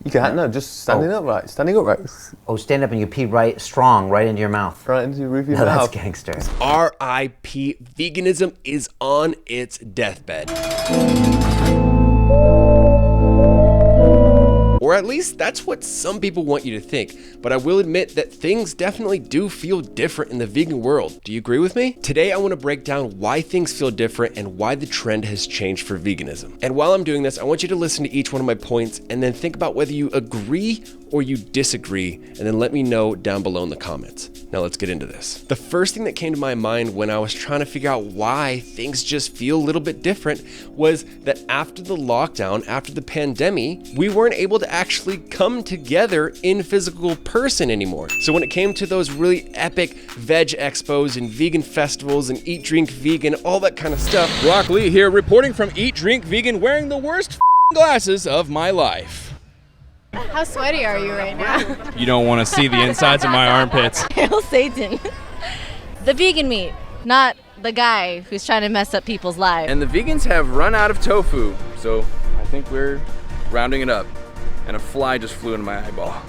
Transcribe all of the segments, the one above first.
You can't, no, just standing upright. Standing upright. Oh, stand up and you pee right, strong, right into your mouth. Right into the roof of your No, mouth. that's gangster. R.I.P. Veganism is on its deathbed. Or at least that's what some people want you to think. But I will admit that things definitely do feel different in the vegan world. Do you agree with me? Today, I want to break down why things feel different and why the trend has changed for veganism. And while I'm doing this, I want you to listen to each one of my points and then think about whether you agree or you disagree, and then let me know down below in the comments. Now let's get into this. The first thing that came to my mind when I was trying to figure out why things just feel a little bit different was that after the lockdown, after the pandemic, we weren't able to actually come together in physical person anymore. So when it came to those really epic veg expos and vegan festivals and eat, drink, vegan, all that kind of stuff. Brock Lee here, reporting from Eat, Drink, Vegan, wearing the worst glasses of my life. How sweaty are you right now? You don't want to see the insides of my armpits. Hail Satan. The vegan meat, not the guy who's trying to mess up people's lives. And the vegans have run out of tofu, so I think we're rounding it up. And a fly just flew into my eyeball.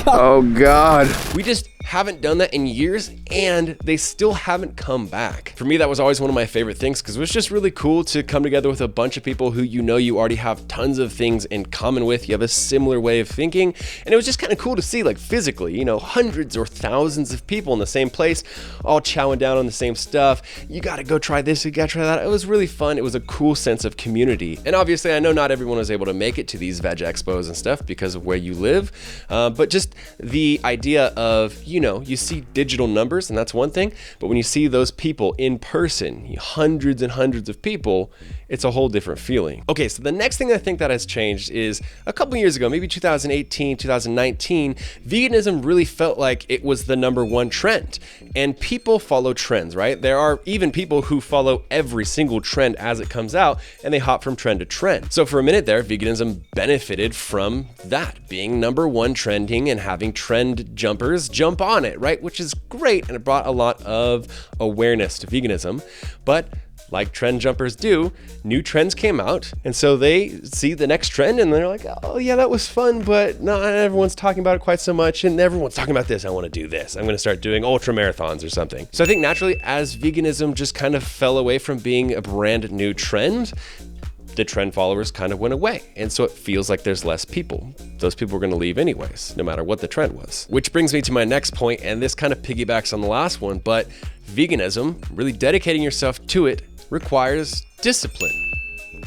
Oh God. We just haven't done that in years, and they still haven't come back. For me, that was always one of my favorite things because it was just really cool to come together with a bunch of people who you know you already have tons of things in common with. You have a similar way of thinking, and it was just kind of cool to see, like, physically, you know, hundreds or thousands of people in the same place, all chowing down on the same stuff. You gotta go try this, you gotta try that. It was really fun. It was a cool sense of community. And obviously, I know not everyone was able to make it to these veg expos and stuff because of where you live, but just the idea of, you know, you see digital numbers and that's one thing, but when you see those people in person, hundreds and hundreds of people, it's a whole different feeling. Okay, so the next thing I think that has changed is a couple years ago, maybe 2018, 2019, veganism really felt like it was the #1 trend. And people follow trends, right? There are even people who follow every single trend as it comes out, and they hop from trend to trend. So for a minute there, veganism benefited from that, being #1 trending and having trend jumpers jump on it, right? Which is great, and it brought a lot of awareness to veganism. But like trend jumpers do, new trends came out, and so they see the next trend and they're like, oh yeah, that was fun, but not everyone's talking about it quite so much, and everyone's talking about this. I want to do this. I'm going to start doing ultra marathons or something. So I think naturally, as veganism just kind of fell away from being a brand new trend, the trend followers kind of went away. And so it feels like there's less people. Those people are going to leave anyways, no matter what the trend was. Which brings me to my next point, and this kind of piggybacks on the last one, but veganism, really dedicating yourself to it, requires discipline.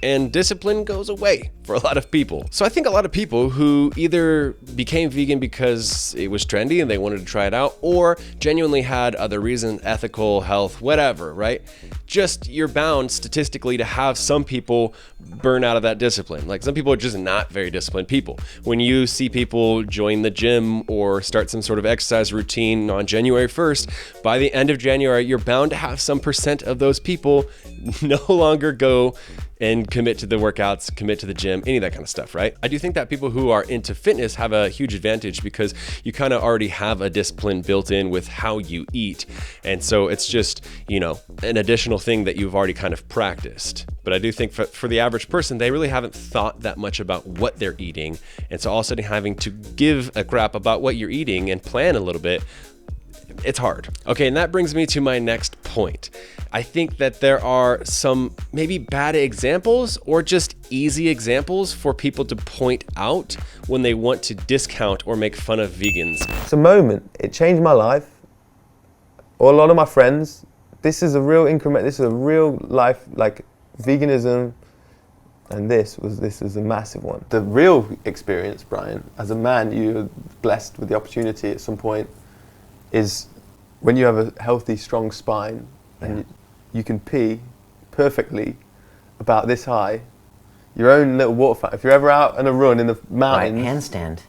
And discipline goes away for a lot of people. So I think a lot of people who either became vegan because it was trendy and they wanted to try it out, or genuinely had other reasons, ethical, health, whatever, right? Just you're bound statistically to have some people burn out of that discipline. Like some people are just not very disciplined people. When you see people join the gym or start some sort of exercise routine on January 1st, by the end of January, you're bound to have some percent of those people no longer go and commit to the workouts, commit to the gym, any of that kind of stuff, right? I do think that people who are into fitness have a huge advantage because you kind of already have a discipline built in with how you eat. And so it's just, you know, an additional thing that you've already kind of practiced. But I do think for the average person, they really haven't thought that much about what they're eating. And so all of a sudden having to give a crap about what you're eating and plan a little bit, it's hard. Okay, and that brings me to my next point. I think that there are some maybe bad examples or just easy examples for people to point out when they want to discount or make fun of vegans. It's a moment. It changed my life, or a lot of my friends. This is a real increment. This is a real life, like veganism, and this is a massive one. The real experience, Brian, as a man, you're blessed with the opportunity at some point, is when you have a healthy, strong spine and you can pee perfectly about this high, your own little water fountain. If you're ever out on a run in the mountains, Right, handstand.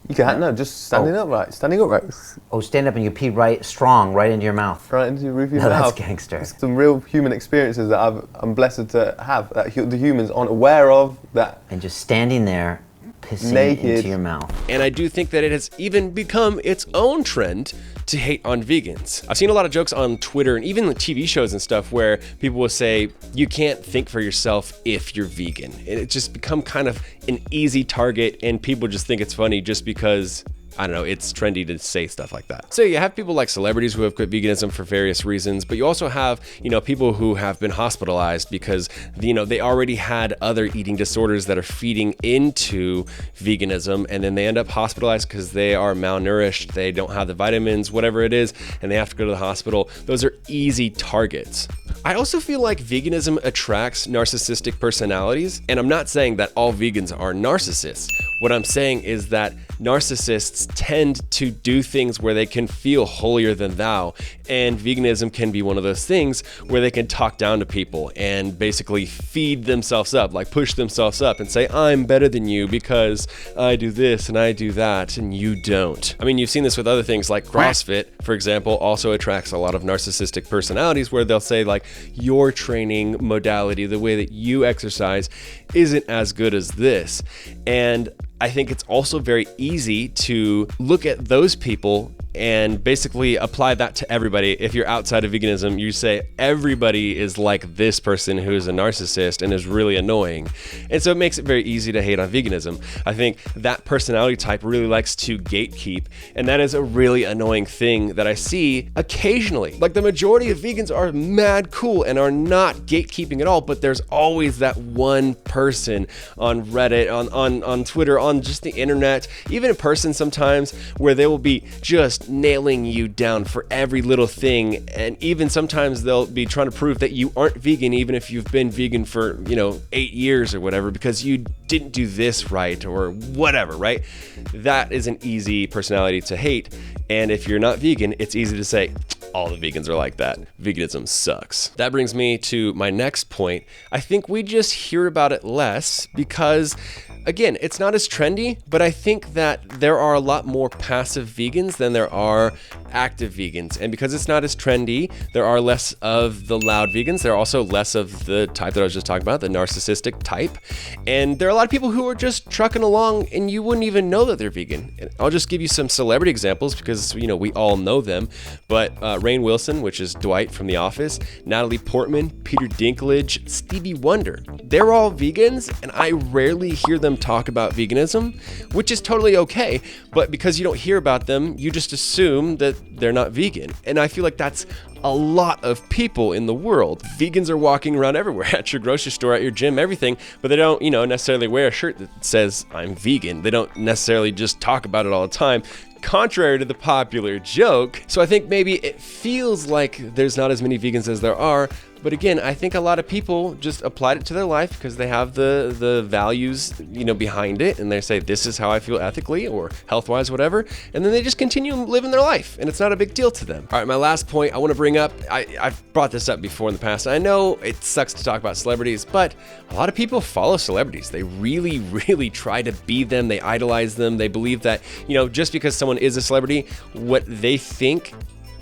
you can't, no, just standing upright. Standing upright. Oh, stand up and you pee right, strong, right into your mouth. Right into the roof of your No, mouth. that's gangster. It's some real human experiences that I'm blessed to have, that the humans aren't aware of. That And just standing there, pissing naked. into your mouth. And I do think that it has even become its own trend to hate on vegans. I've seen a lot of jokes on Twitter and even the TV shows and stuff where people will say, you can't think for yourself if you're vegan. And it's just become kind of an easy target, and people just think it's funny just because, I don't know, it's trendy to say stuff like that. So you have people like celebrities who have quit veganism for various reasons, but you also have, people who have been hospitalized because, they already had other eating disorders that are feeding into veganism, and then they end up hospitalized because they are malnourished, they don't have the vitamins, whatever it is, and they have to go to the hospital. Those are easy targets. I also feel like veganism attracts narcissistic personalities, and I'm not saying that all vegans are narcissists. What I'm saying is that narcissists tend to do things where they can feel holier than thou, and veganism can be one of those things where they can talk down to people and basically feed themselves up, like push themselves up and say, I'm better than you because I do this and I do that and you don't. I mean, you've seen this with other things like CrossFit, for example, also attracts a lot of narcissistic personalities where they'll say like, your training modality, the way that you exercise isn't as good as this. And I think it's also very easy to look at those people and basically apply that to everybody. If you're outside of veganism, you say everybody is like this person who is a narcissist and is really annoying. And so it makes it very easy to hate on veganism. I think that personality type really likes to gatekeep, and that is a really annoying thing that I see occasionally. Like the majority of vegans are mad cool and are not gatekeeping at all, but there's always that one person on Reddit, on Twitter, on just the internet, even in person sometimes, where they will be just nailing you down for every little thing. And even sometimes they'll be trying to prove that you aren't vegan, even if you've been vegan for 8 years or whatever, because you didn't do this right or whatever, right? That is an easy personality to hate. And if you're not vegan, it's easy to say, all the vegans are like that. Veganism sucks. That brings me to my next point. I think we just hear about it less because, again, it's not as trendy, but I think that there are a lot more passive vegans than there are active vegans. And because it's not as trendy, there are less of the loud vegans. There are also less of the type that I was just talking about, the narcissistic type. And there are a lot of people who are just trucking along and you wouldn't even know that they're vegan. And I'll just give you some celebrity examples because, we all know them. But Rainn Wilson, which is Dwight from The Office, Natalie Portman, Peter Dinklage, Stevie Wonder. They're all vegans, and I rarely hear them talk about veganism, which is totally okay. But because you don't hear about them, you just assume that they're not vegan. And I feel like that's a lot of people in the world. Vegans are walking around everywhere, at your grocery store, at your gym, everything, but they don't, necessarily wear a shirt that says I'm vegan. They don't necessarily just talk about it all the time, contrary to the popular joke. So I think maybe it feels like there's not as many vegans as there are, but again, I think a lot of people just applied it to their life because they have the values, behind it, and they say, this is how I feel ethically or health-wise, whatever, and then they just continue living their life, and it's not a big deal to them. All right, my last point I want to bring up, I've brought this up before in the past. I know it sucks to talk about celebrities, but a lot of people follow celebrities. They really, really try to be them. They idolize them. They believe that, just because someone is a celebrity, what they think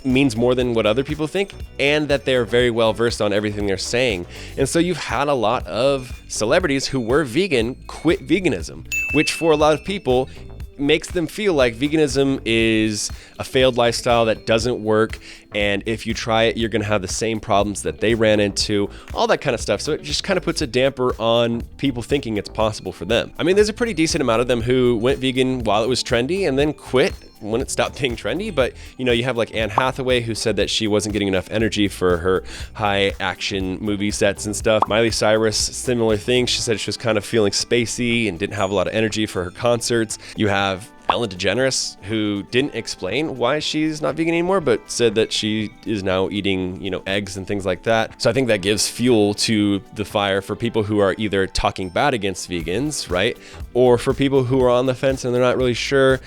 means more than what other people think, and that they're very well versed on everything they're saying. And so you've had a lot of celebrities who were vegan quit veganism, which for a lot of people makes them feel like veganism is a failed lifestyle that doesn't work, and if you try it, you're gonna have the same problems that they ran into, all that kind of stuff. So it just kind of puts a damper on people thinking it's possible for them. I mean, there's a pretty decent amount of them who went vegan while it was trendy and then quit when it stopped being trendy. But you have like Anne Hathaway, who said that she wasn't getting enough energy for her high action movie sets and stuff. Miley Cyrus, similar thing. She said she was kind of feeling spacey and didn't have a lot of energy for her concerts. You have Ellen DeGeneres, who didn't explain why she's not vegan anymore, but said that she is now eating, eggs and things like that. So I think that gives fuel to the fire for people who are either talking bad against vegans, right? Or for people who are on the fence and they're not really sure,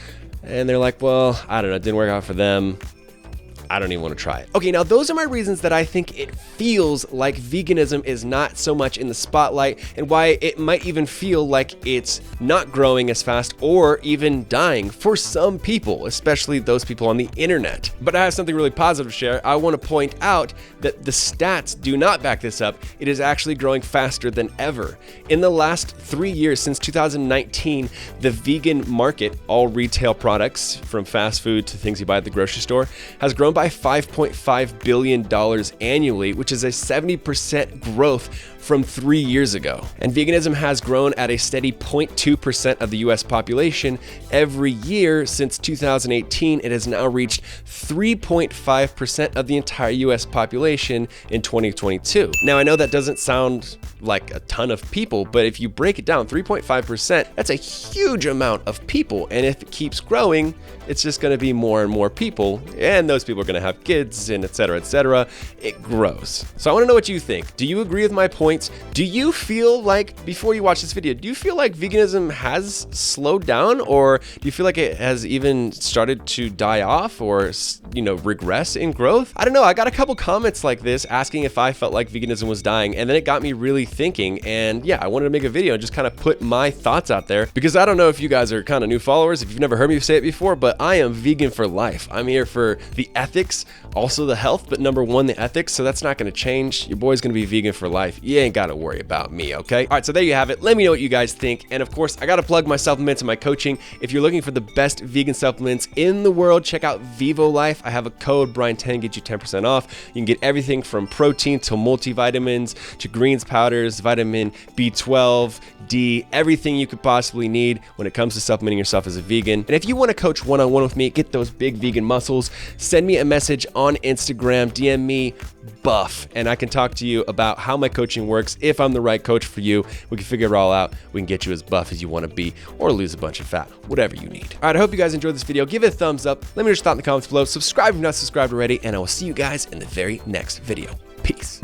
and they're like, well, I don't know, it didn't work out for them. I don't even want to try it. Okay, now those are my reasons that I think it feels like veganism is not so much in the spotlight, and why it might even feel like it's not growing as fast or even dying for some people, especially those people on the internet. But I have something really positive to share. I want to point out that the stats do not back this up. It is actually growing faster than ever. In the last 3 years, since 2019, the vegan market, all retail products from fast food to things you buy at the grocery store, has grown by $5.5 billion annually, which is a 70% growth from 3 years ago. And veganism has grown at a steady 0.2% of the US population every year since 2018. It has now reached 3.5% of the entire US population in 2022. Now, I know that doesn't sound like a ton of people, but if you break it down, 3.5%, that's a huge amount of people. And if it keeps growing, it's just gonna be more and more people, and those people are gonna have kids, and et cetera, et cetera. It grows. So I wanna know what you think. Do you agree with my points? Do you feel like, before you watch this video, do you feel like veganism has slowed down, or do you feel like it has even started to die off, or, you know, regress in growth? I don't know. I got a couple comments like this asking if I felt like veganism was dying, and then it got me really thinking, and yeah, I wanted to make a video and just kind of put my thoughts out there, because I don't know if you guys are kind of new followers, if you've never heard me say it before, but I am vegan for life. I'm here for the ethics, also the health, but number one, the ethics, so that's not going to change. Your boy's going to be vegan for life. You ain't got to worry about me, okay? All right, so there you have it. Let me know what you guys think, and of course, I got to plug my supplements and my coaching. If you're looking for the best vegan supplements in the world, check out Vivo Life. I have a code, Brian10, get you 10% off. You can get everything from protein to multivitamins to greens powders, vitamin B12, D, everything you could possibly need when it comes to supplementing yourself as a vegan. And if you want to coach one-on-one with me, get those big vegan muscles, send me a message on Instagram, DM me buff, and I can talk to you about how my coaching works. If I'm the right coach for you, we can figure it all out. We can get you as buff as you want to be, or lose a bunch of fat, whatever you need. All right, I hope you guys enjoyed this video. Give it a thumbs up. Let me know your thoughts in the comments below. Subscribe if you're not subscribed already, and I will see you guys in the very next video. Peace.